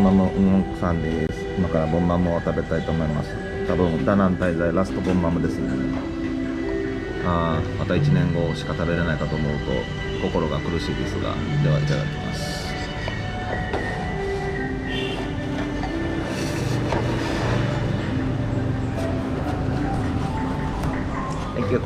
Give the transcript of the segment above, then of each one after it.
ンマムウンオクさんです。今からボンマムを食べたいと思います。多分ダナン滞在ラストボンマムですね。また1年後しか食べれないかと思うと心が苦しいですが、ではいただきます。Thank you.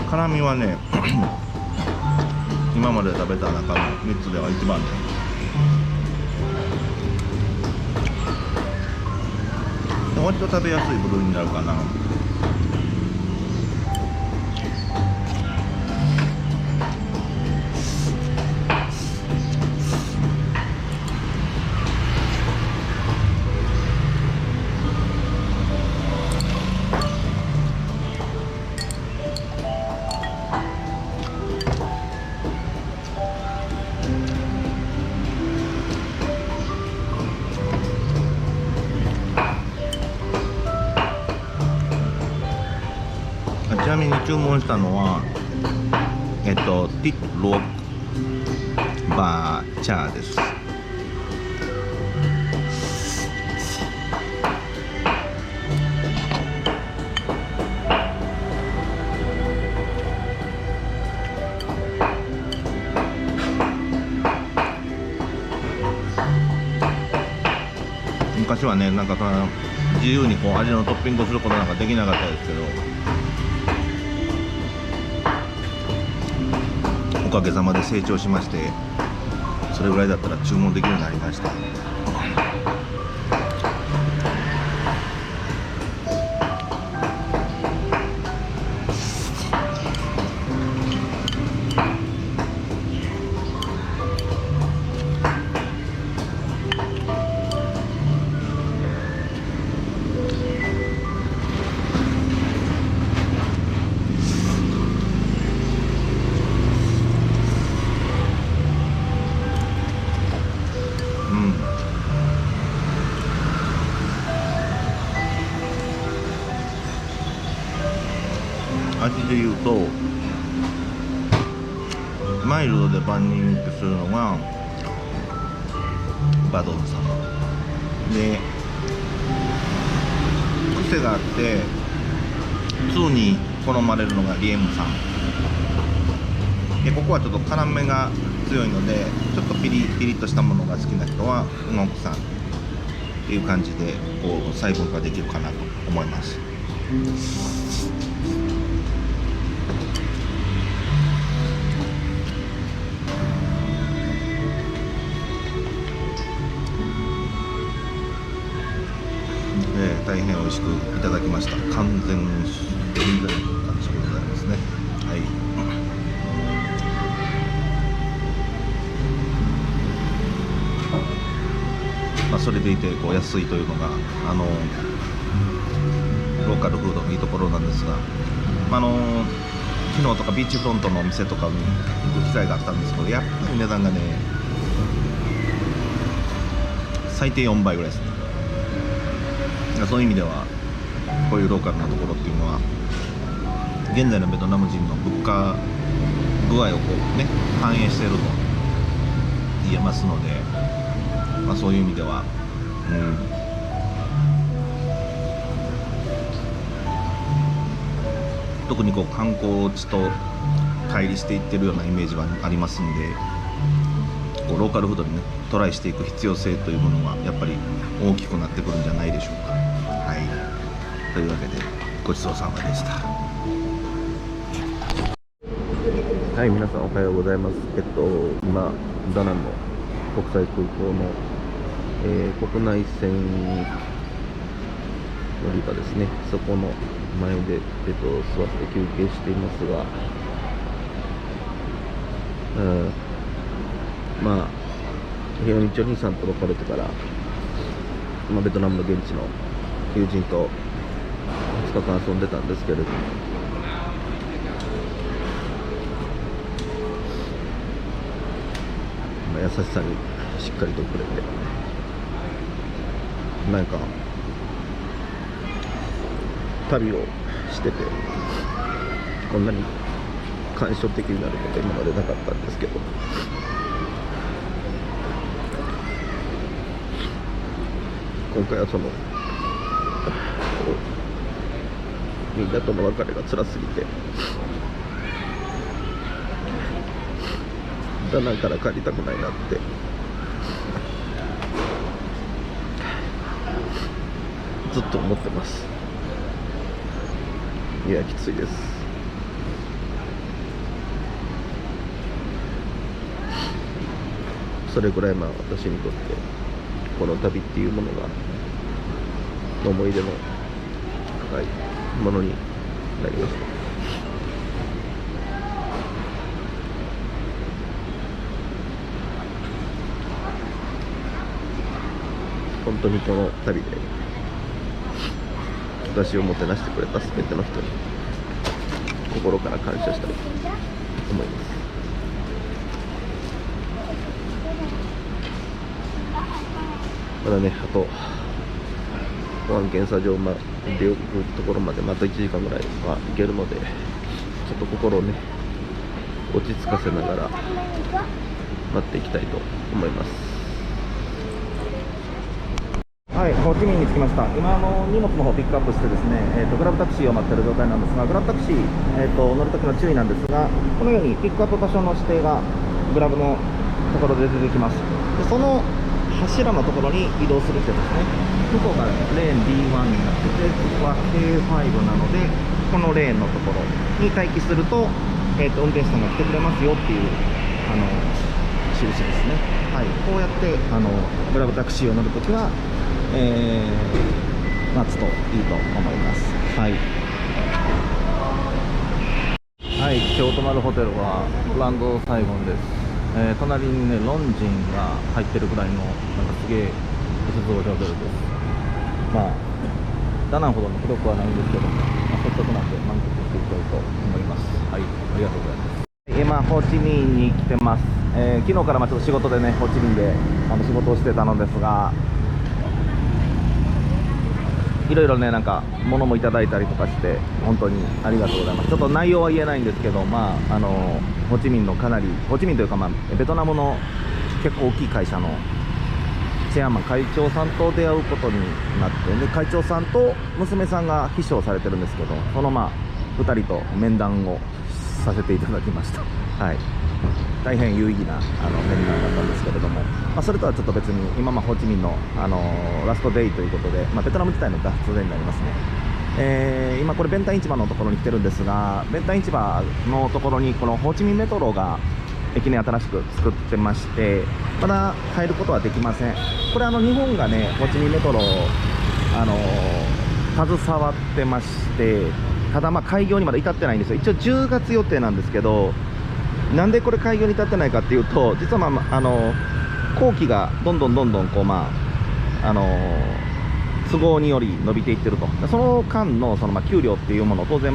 辛みはね今まで食べた中の3つでは一番ね、割と食べやすい部類になるかな。ちなみに注文したのはティッロバーチャーです。昔はね、なんかその自由にこう味のトッピングすることなんかできなかったですけど、おかげさまで成長しまして、それぐらいだったら注文できるようになりました。味で言うとマイルドで万人受けするのがバドン様で、癖があって2に好まれるのがリエムさんで、ここはちょっと辛めが強いのでちょっとピリピリとしたものが好きな人はウンオクさんっていう感じでこう細分化できるかなと思います。大変美味しくいただきました。完全完食でございますね。はい。それでいてこう安いというのがローカルフードのいいところなんですが、昨日とかビーチフロントのお店とかに行く機会があったんですけど、やっぱり値段がね最低4倍ぐらいですね。そういう意味ではこういうローカルなところっていうのは現在のベトナム人の物価具合をこうね反映していると言えますので、そういう意味では、特にこう観光地と乖離していってるようなイメージはありますんで、こうローカルフードにねトライしていく必要性というものはやっぱり大きくなってくるんじゃないでしょうか。はい、というわけでごちそうさまでした。はい、皆さんおはようございます。今ダナンの国際空港の、国内線乗り場ですね。そこの前で、座って休憩していますが、ヒロミチョ兄さんと別れてから、ベトナムの現地の友人と2日間遊んでたんですけれども、優しさにしっかりとくれて、なんか旅をしててこんなに感傷的になること今までなかったんですけど、今回はみんなとの別れが辛すぎてダナンから帰りたくないなってずっと思ってます。いや、きついです。それぐらい私にとってこの旅っていうものが思い出の深いものになりました。本当にこの旅で私をもてなしてくれた全ての人に心から感謝したいと思います。まだね、あと保安検査場まで行くところまでまた1時間ぐらいは行けるので、ちょっと心をね落ち着かせながら待っていきたいと思います。はい、ホーチミンに着きました。今荷物の方ピックアップしてですね、グラブタクシーを待っている状態なんですが、グラブタクシー、乗るときの注意なんですが、このようにピックアップ場所の指定がグラブのところで出てきます。でその柱のところに移動するってやつですね。向こうがレーン B1 になってて、ここは K5 なので、このレーンのところに待機すると、運転手さんが来てくれますよっていう印ですね。はい、こうやってグラブタクシーを乗るときは待つといいと思います。はい、はい、今日泊まるホテルはランドサイゴンです。隣にねロンジンが入ってるぐらいのなんかすげえ星空ホテルです。ダナンほどの広くはないんですけども、せっかくなんで満喫していきたいと思います。はい、ありがとうございます。今ホーチミンに来てます。昨日からちょっと仕事でねホーチミンで仕事をしてたのですが、いろいろねなんか物もいただいたりとかして本当にありがとうございます。ちょっと内容は言えないんですけど、ホーチミンのかなりホーチミンというか、ベトナムの結構大きい会社のチェアマン会長さんと出会うことになって、で会長さんと娘さんが秘書をされてるんですけど、その2人と面談をさせていただきました。はい、大変有意義なメリーだったんですけれども、それとはちょっと別に今、ホーチミンの、ラストデイということで、ベトナム自体の脱出デーになりますね。今これベンタイン市場のところに来てるんですが、ベンタイン市場のところにこのホーチミンメトロが駅に新しく作ってまして、まだ入ることはできません。これ日本がねホーチミンメトロを携わってまして、ただ開業にまだ至ってないんですよ。一応10月予定なんですけど、なんでこれ開業に至ってないかっていうと、実は工期がどんどんこう都合により伸びていってると。その間の給料っていうものを当然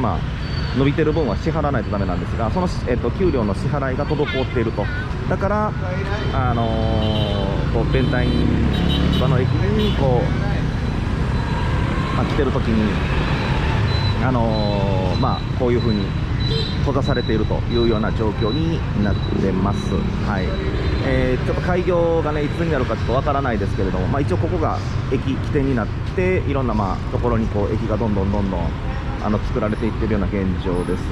伸びてる分は支払わないとダメなんですが、その、給料の支払いが滞っていると。だからベンタイン市場の駅に来てる時にこういうふうに閉ざされているというような状況になってます。はい。ちょっと開業がねいつになるかちょっとわからないですけれども、一応ここが駅起点になって、いろんなところに駅がどんどん作られていってるような現状です。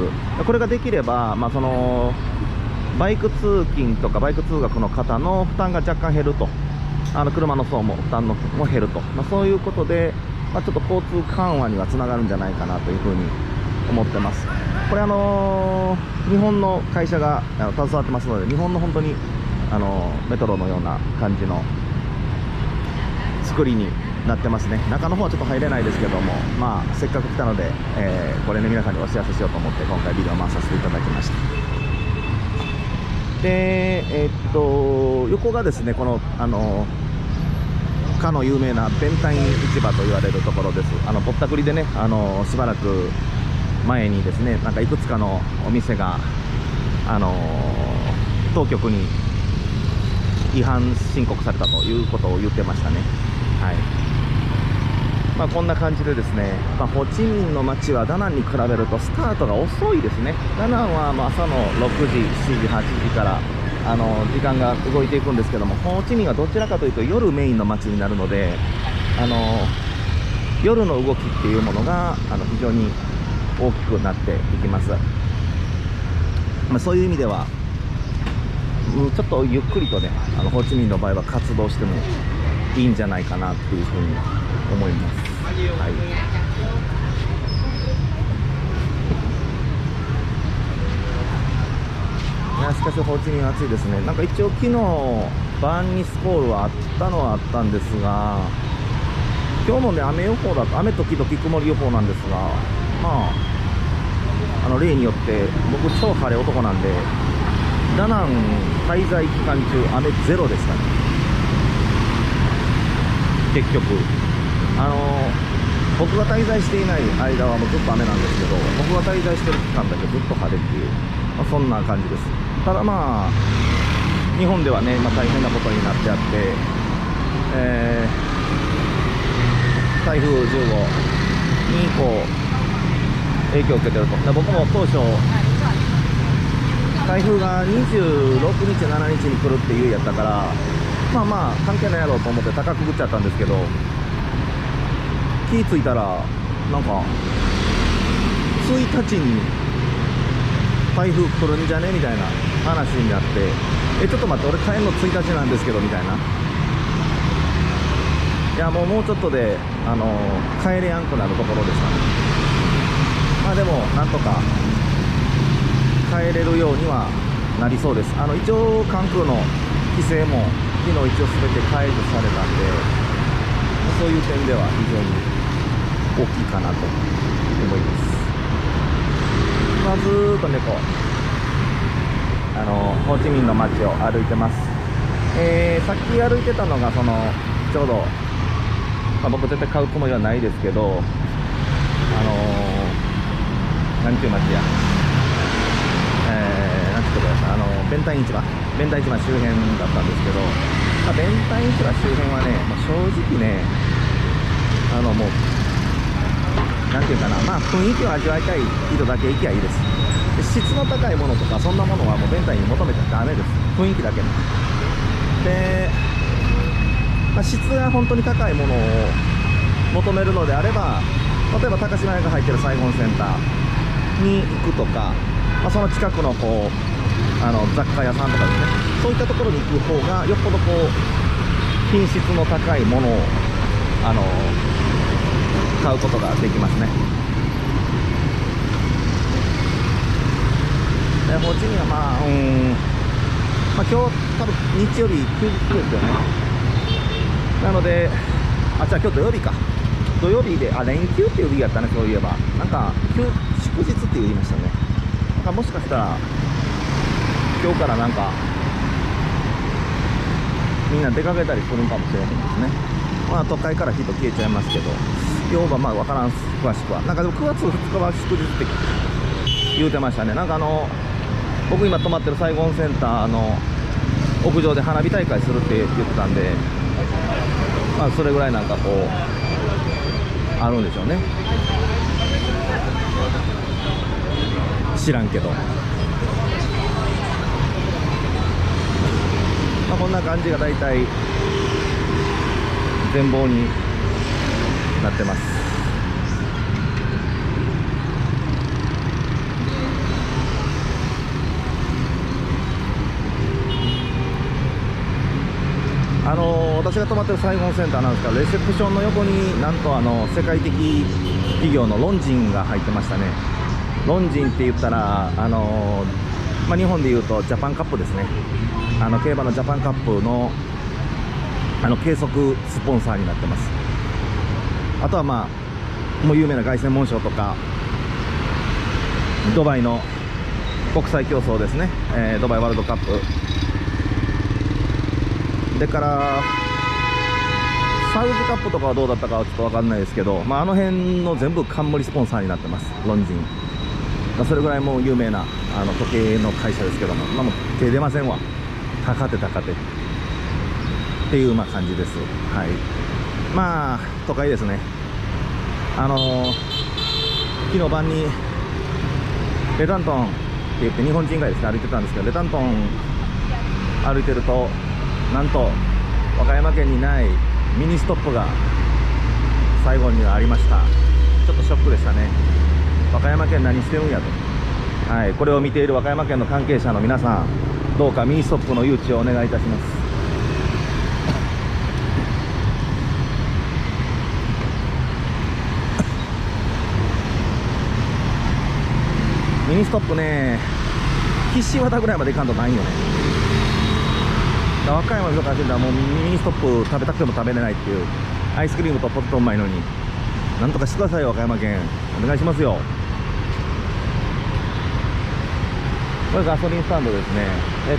これができれば、バイク通勤とかバイク通学の方の負担が若干減ると、車の層も負担も減ると、そういうことで、ちょっと交通緩和にはつながるんじゃないかなというふうに思ってます。これ日本の会社が携わってますので、日本の本当にメトロのような感じの作りになってますね。中の方はちょっと入れないですけども、せっかく来たので、これね皆さんにお知らせしようと思って今回ビデオを回させていただきました。で横がですね、このかの有名なベンタイン市場と言われるところです。ぼったくりでねしばらく前にですね、いくつかのお店が当局に違反申告されたということを言ってましたね。はい。こんな感じでですね、ホーチミンの街はダナンに比べるとスタートが遅いですね。ダナンは朝の6時、7時、8時から時間が動いていくんですけども、ホーチミンはどちらかというと夜メインの街になるので、夜の動きっていうものが非常に大きくなっていきます。そういう意味ではちょっとゆっくりとねホーチミンの場合は活動してもいいんじゃないかなっていうふうに思います。はい。いやしかしホーチミン暑いですね。一応昨日バンニスコールはあったんですが、今日もね雨予報だと、雨時々曇り予報なんですが、例によって僕超晴れ男なんで、ダナン滞在期間中雨ゼロでしたね。結局僕が滞在していない間はもうずっと雨なんですけど、僕が滞在してる期間だけずっと晴れっていう、そんな感じです。ただ日本ではね、大変なことになってあって、台風10号に影響を受けてると。僕も当初台風が26日7日に来るっていうやったから、関係ないやろうと思って高くくっちゃったんですけど、気ぃついたら1日に台風来るんじゃねみたいな話になって、ちょっと待って、俺帰るの1日なんですけどみたいな。いやもうちょっとで帰れやんくなるところでしたね。でもなんとか帰れるようにはなりそうです。一応関空の規制も昨日一応全て解除されたんで、そういう点では非常に大きいかなと思います。ずーっとねホーチミンの街を歩いてます。さっき歩いてたのがちょうど、僕絶対買うつもりはないですけど、なんていう街や、なんていうとこやったベンタイン市場周辺だったんですけど、ベンタイン市場周辺はね、正直ねもうなんていうかな、雰囲気を味わいたい人だけ行きゃいいです。質の高いものとかそんなものはもうベンタインに求めちゃダメです。雰囲気だけで、質が本当に高いものを求めるのであれば、例えば高島屋が入ってるサイゴンセンターに行くとか、その近くの雑貨屋さんとかですね、そういったところに行く方がよっぽどこう品質の高いものを買うことができますね。でホーチミンは今日多分日曜日休日ですよね。なのでじゃあ今日土曜日か、土曜日で連休っていう日やったね。そういえばなんか祝日って言いましたね。なんかもしかしたら今日からなんかみんな出かけたりするかもしれないですね。都会から人消えちゃいますけど、要は分からん、詳しくは。なんかでも9月2日は祝日って言うてましたね。なんか僕今泊まってるサイゴンセンターの屋上で花火大会するって言ってたんで、それぐらいなんかこうあるんでしょうね。知らんけど、こんな感じが大体全貌になってます。私が泊まってるサイゴンセンターなんですが、レセプションの横になんと世界的企業のロンジンが入ってましたね。ロンジンって言ったら日本でいうとジャパンカップですね。競馬のジャパンカップの計測スポンサーになってます。あとはもう有名な凱旋門賞とかドバイの国際競争ですね、ドバイワールドカップでからサウジカップとかはどうだったかはちょっと分かんないですけど、あの辺の全部冠スポンサーになってます、ロンジン。それぐらいもう有名な時計の会社ですけども、もう手出ませんわ。高手っていう感じです。はい。都会ですね。昨日晩にレタントンって言って日本人がですね歩いてたんですけど、レタントン歩いてるとなんと和歌山県にないミニストップが最後にはありました。ちょっとショックでしたね。和歌山県何してるんやと。はい、これを見ている和歌山県の関係者の皆さん、どうかミニストップの誘致をお願いいたします。ミニストップね、岸和田ぐらいまで行かんとないよね。和歌山の人からしてたらもうミニストップ食べたくても食べれないっていう。アイスクリームとポテトうまいのになんとかしてくださいよ、和歌山県お願いしますよ。これガソリンスタンドですね。ツ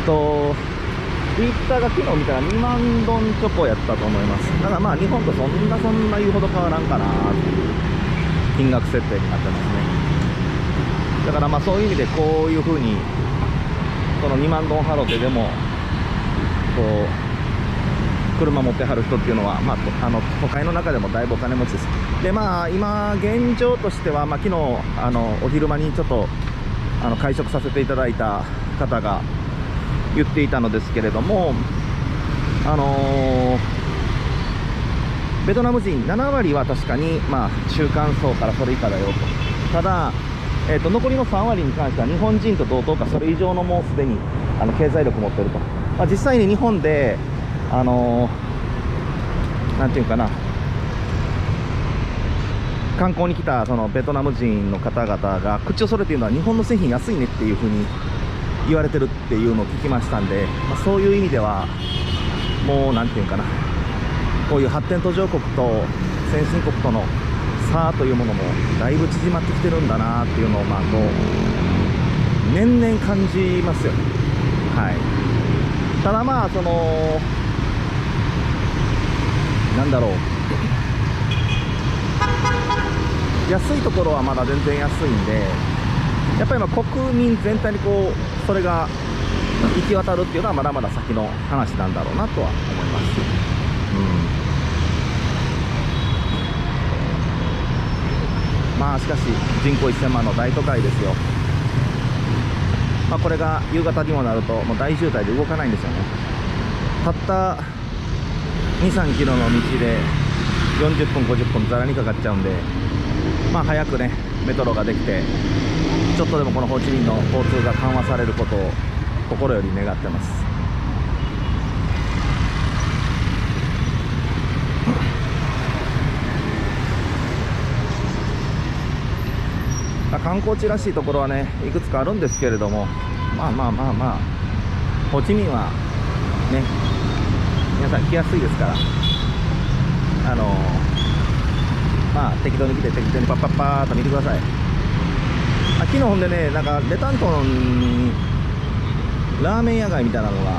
イッターが昨日見たら2万ドンチョコやったと思います。ただ日本とそんな言うほど変わらんかなっていう金額設定になってますね。だからそういう意味でこういう風にこの2万ドン払ってでもこう車持ってはる人っていうのは、都会の中でもだいぶお金持ちです。で今現状としては、昨日お昼間にちょっと会食させていただいた方が言っていたのですけれども、ベトナム人7割は確かに中間層からそれ以下だよと。ただ、残りの3割に関しては日本人と同等かそれ以上のもうすでに経済力持ってると。実際に日本でなんていうかな、観光に来たそのベトナム人の方々が口を揃えているのは日本の製品安いねっていう風に言われてるっていうのを聞きましたんで、そういう意味ではもうなんていうかな、こういう発展途上国と先進国との差というものもだいぶ縮まってきてるんだなっていうのをこう年々感じますよね。はい。ただなんだろう、安いところはまだ全然安いんで、やっぱり国民全体にこうそれが行き渡るっていうのはまだまだ先の話なんだろうなとは思います。しかし人口1000万の大都会ですよ。これが夕方にもなるともう大渋滞で動かないんですよね。たった 2,3 キロの道で40分50分ざらにかかっちゃうんで、早くねメトロができてちょっとでもこのホーチミンの交通が緩和されることを心より願ってます。観光地らしいところはねいくつかあるんですけれども、まあホーチミンはね皆さん来やすいですから、適当に来て適当にパッパッパーっと見てください。昨日ほんでね、なんかレタントンにラーメン屋街みたいなのが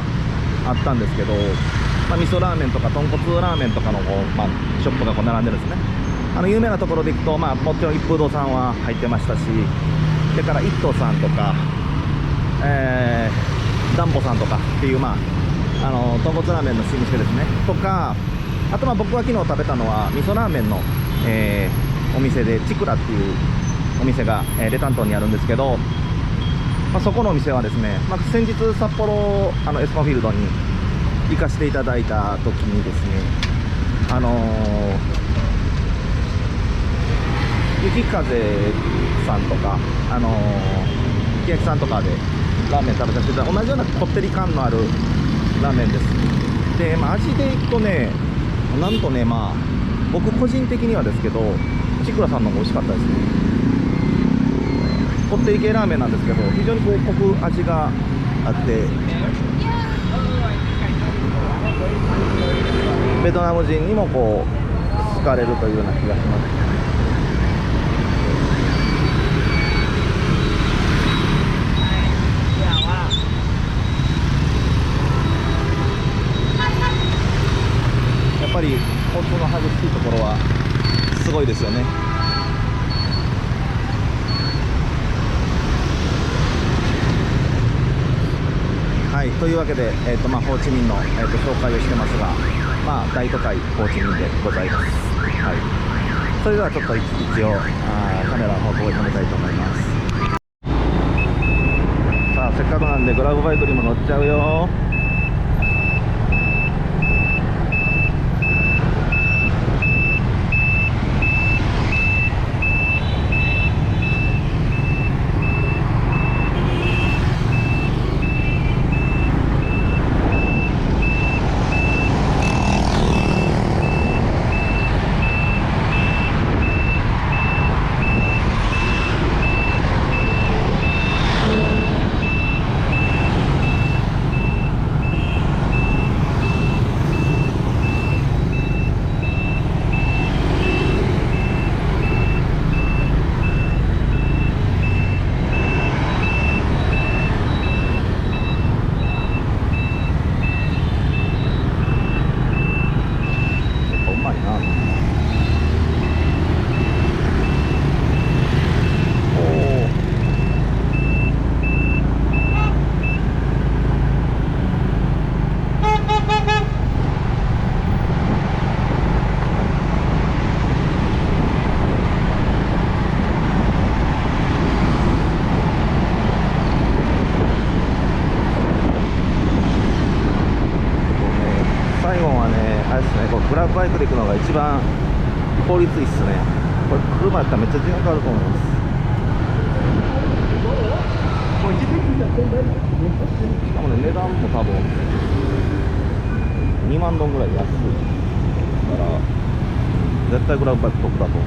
あったんですけど、味噌ラーメンとか豚骨ラーメンとかのショップが並んでるんですね。有名なところで行くと、もちろん一風堂さんは入ってましたし、それから一東さんとか、ダンボさんとかっていう、豚骨ラーメンの老舗ですねとか、あと僕が昨日食べたのは味噌ラーメンの、お店でチクラっていうお店が、レタントンにあるんですけど、そこのお店はですね、先日札幌エスコンフィールドに行かせていただいた時にですね、雪風さんとか池焼さんとかでラーメン食べさせていただいた同じようなこってり感のあるラーメンです。で、味でいくとね、なんとね、僕個人的にはですけどちくらさんの方が美味しかったですね。こってり系ラーメンなんですけど、非常に濃く味があって、ベトナム人にも好かれるというような気がします。やっぱり交通の激しいところはすごいですよね。はい、というわけで、ホーチミンの、紹介をしてますが、大都会ホーチミンでございます。はい、それではちょっと一応カメラの方向を止めたいと思います。さあ、せっかくなんでグラブバイクにも乗っちゃうよ。グラブバイクで行くのが一番効率いいっすね。これ車やったらめっちゃ時間かかると思います。しかもね、値段も多分2万ドンぐらい安いから絶対グラブバイク得だと思う。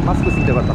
マスクしてよかった。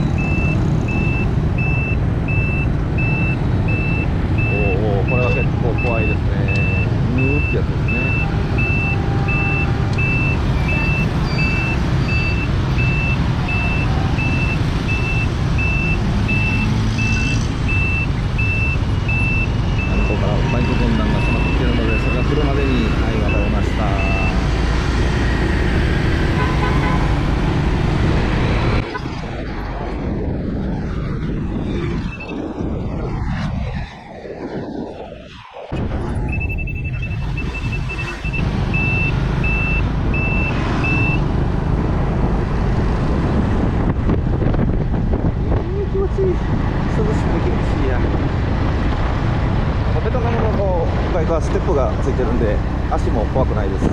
バイクはステップがついてるんで足も怖くないです。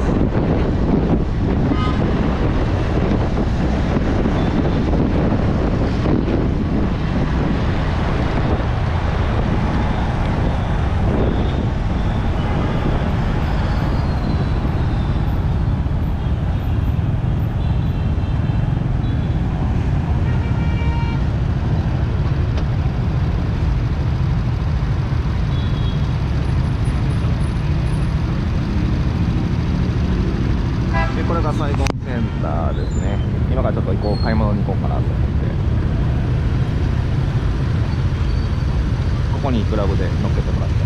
これがサイゴンセンターですね。今からちょっと買い物に行こうかなと思って、ここにクラブで乗っけてもらって。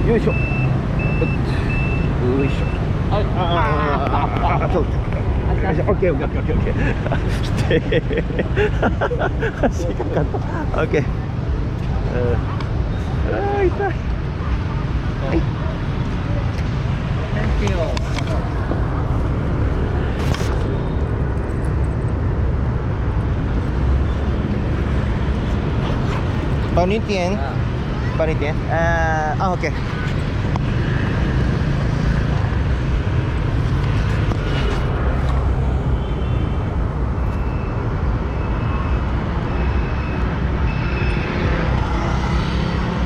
よいしょ。よいしょ。そう。よいしょ。オッケーオッケーオッケーオッケー。来て。足がかった。オッケー。痛い。はい。Thank you. Panitian. Panitian. Oke.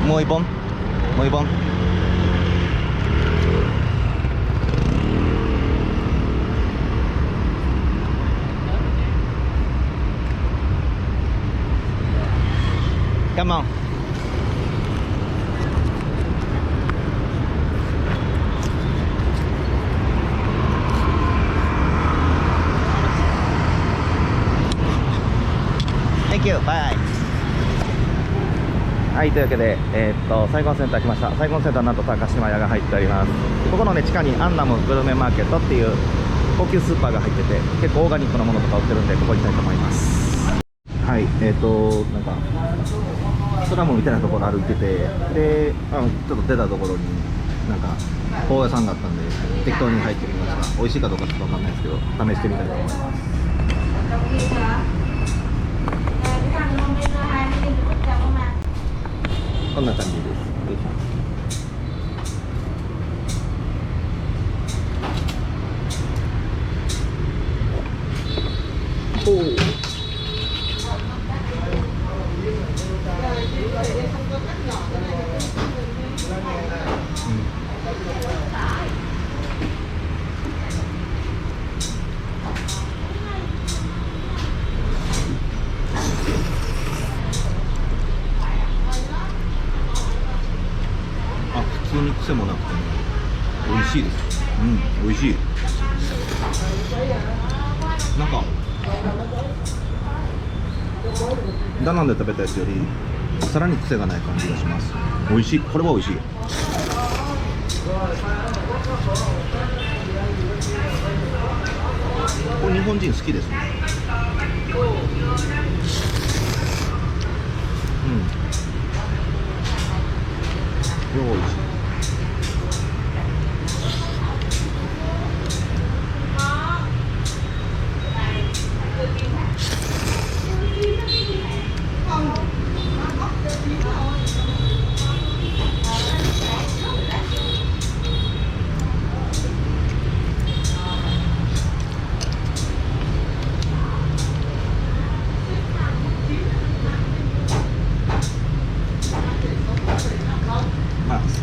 Mau ibon? Mau ibon? Come on. Thank you. Bye. はい、というわけで、サイゴンセンター来ました。サイゴンセンターなんと高島屋が入っております。ここのね、地下にアンナムグルメマーケットっていう高級スーパーが入ってて、結構オーガニックなものとか売ってるんで、ここに行きたいと思います。はい、なんかスラムみたいなところ歩いてて、で、ちょっと出たところになんか本屋さんがあったんで適当に入ってみました。美味しいかどうかちょっとわかんないですけど、試してみたいと思います。こんな感じです。おお。普通に癖もなくて美味しいです。美味しい。なんかダナンで食べたやつよりさらに癖がない感じがします。美味しい。これは美味しい。これ日本人好きですね。これは美味しい。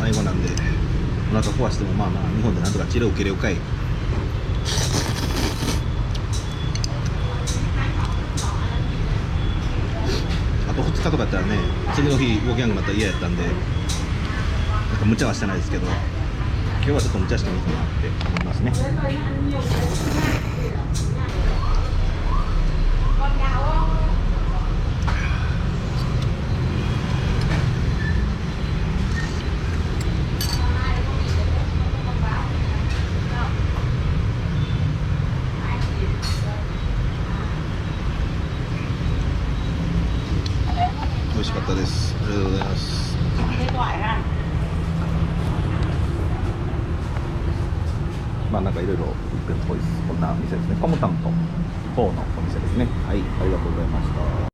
最後なんでお腹壊してもまあ日本でなんとか治療受けれるかい。あと2日とかやったらね、次の日動けなくなったら嫌やったんで、なんか無茶はしてないですけど、今日はちょっと無茶してみようかなって思いますね。美味ししかったです。ありがとうございます。まあなんかいろいろ売ってるっぽいです。こんな店ですね。コムタンとフォーのお店ですね。はい、ありがとうございました。